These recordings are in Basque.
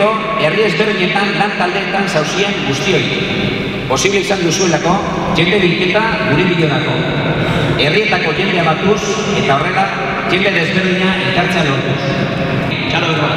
eskertzeko herri ezberdinetan lan taldeetan zauzien guztioi. Posible izan duzuelako, jende bilketa gure milionako. Herrietako jendea batuz eta horrela jende desberdina elkartzea lortuz. Txalo berba.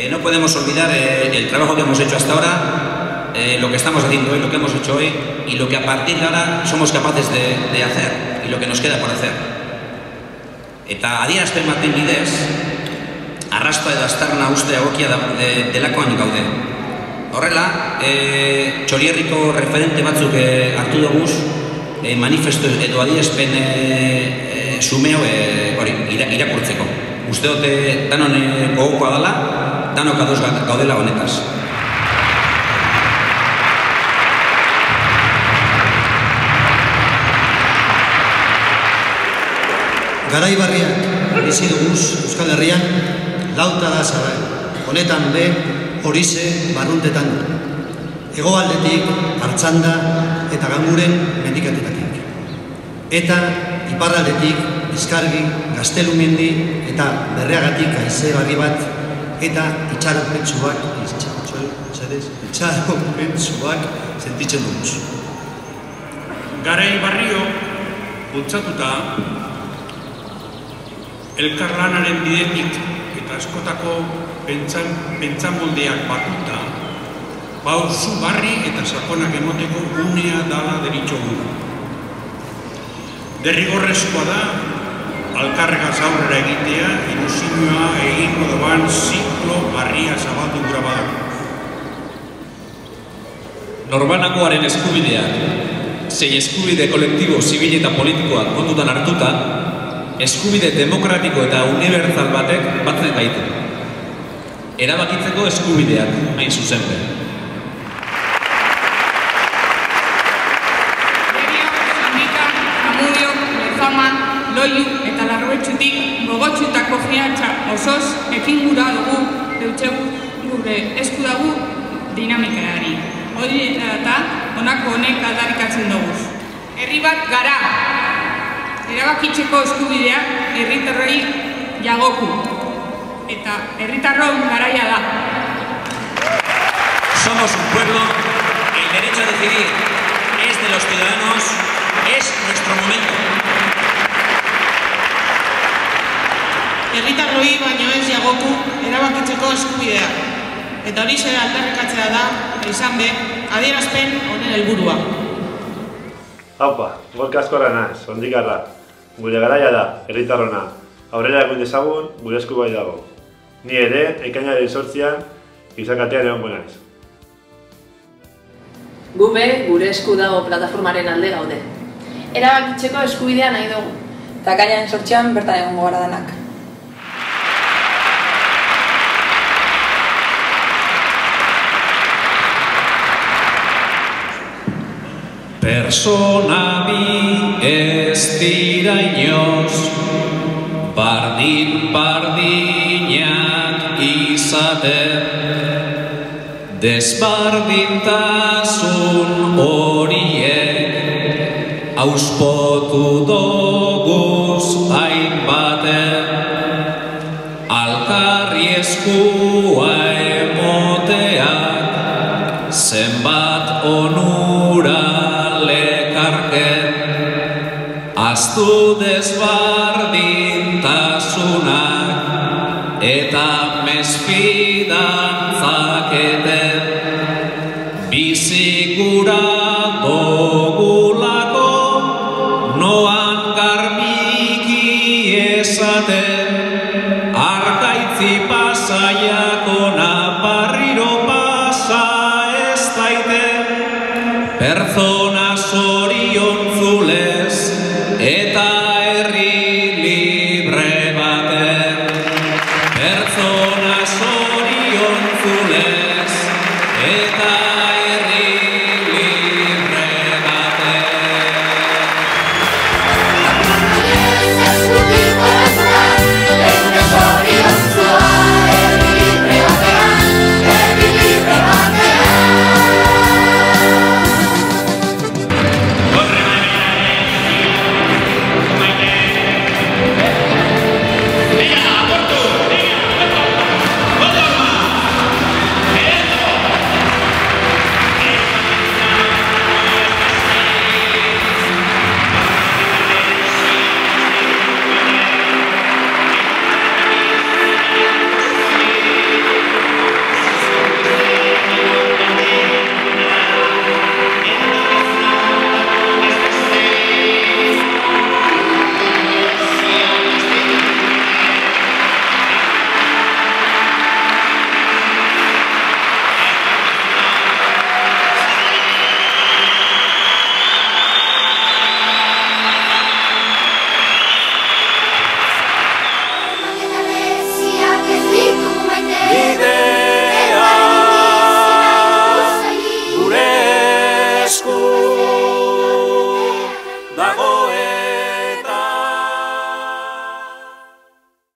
No podemos olvidar el trabajo que hemos hecho hasta ahora, lo que estamos haciendo hoy, lo que hemos hecho hoy y lo que a partir de ahora somos capaces de hacer y lo que nos queda por hacer. Eta adierazpen baten bidez, arrastoa edo aztarna uste egokia delakoan gaude. Horrela, Txorierriko referente batzuk hartu duguz, manifesto edo adierazpen sumeo irakurtzeko. Uste dute danon gogokoa dela, danok ados gaudela honetaz. Garai barriak bizi duguz Euskal Herrian, lauta da zarai. Honetan be, horize barruntetan du. Hegoaldetik, Artzanda eta Ganguren mendikatetatik. Eta iparraldetik, Bizkargi, Gaztelumendi eta Berreagatik haize barri bat eta itxaropentsuak sentitzen duguz. Garai barrio bultzatuta, elkarlanaren bidetik eta askotako pentsamoldeak batuta, pausu barri eta sakonak emoteko gunea dala deritxogu. Derrigorrezkoa da, alkarregaz aurrera egitea, ilusioa egingo doan ziklo barria zabaldu gura bada. Norbanakoaren eskubideak, zein eskubide kolektibo, zibil eta politikoak kontutan hartuta, eskubide demokratiko eta unibertsal batek batzen gaitu. Erabakitzeko eskubideak, hain zuzen be. Loiu eta Larruetxutik gogotxutako fiatxa osoz ekin gura dugu deutxegu gure esku dugu dinamikari. Hori eta honako honek aldarrikatzen dugu. Herri bat gara. Erabakitzeko eskubidea herritarrei jagoku. Eta herritarron garaia da. Somos un pueblo, el derecho a decidir es de los ciudadanos, es nuestro momento. Herritarroi baino ez jagoku erabakitzeko eskubidea. Eta hori zera aldarrikatzea da, izan be, adierazpen honen helburua. Haupa, gorka askorra naz, ondikarra. Gure garaia da, herritarrona. Aurrera egun dezagun, gure esku bai dago. Ni ere, ekainaren 8an, izakatean egongo naiz. Gube, gure esku dago plataformaren alde gaude. Erabakitzeko eskubidea nahi dugu. Eta ekainaren 8an bertan egongo gara denak. Persona bi ez dira inoz, bardinak izaten, desbardintasun horiek auspotu doguz hainbaten, alkarri eskua emoteak zenbat onura Aztu desbardintasunak eta mesfidantzak eten bizigura dogulako noan garbiki esaten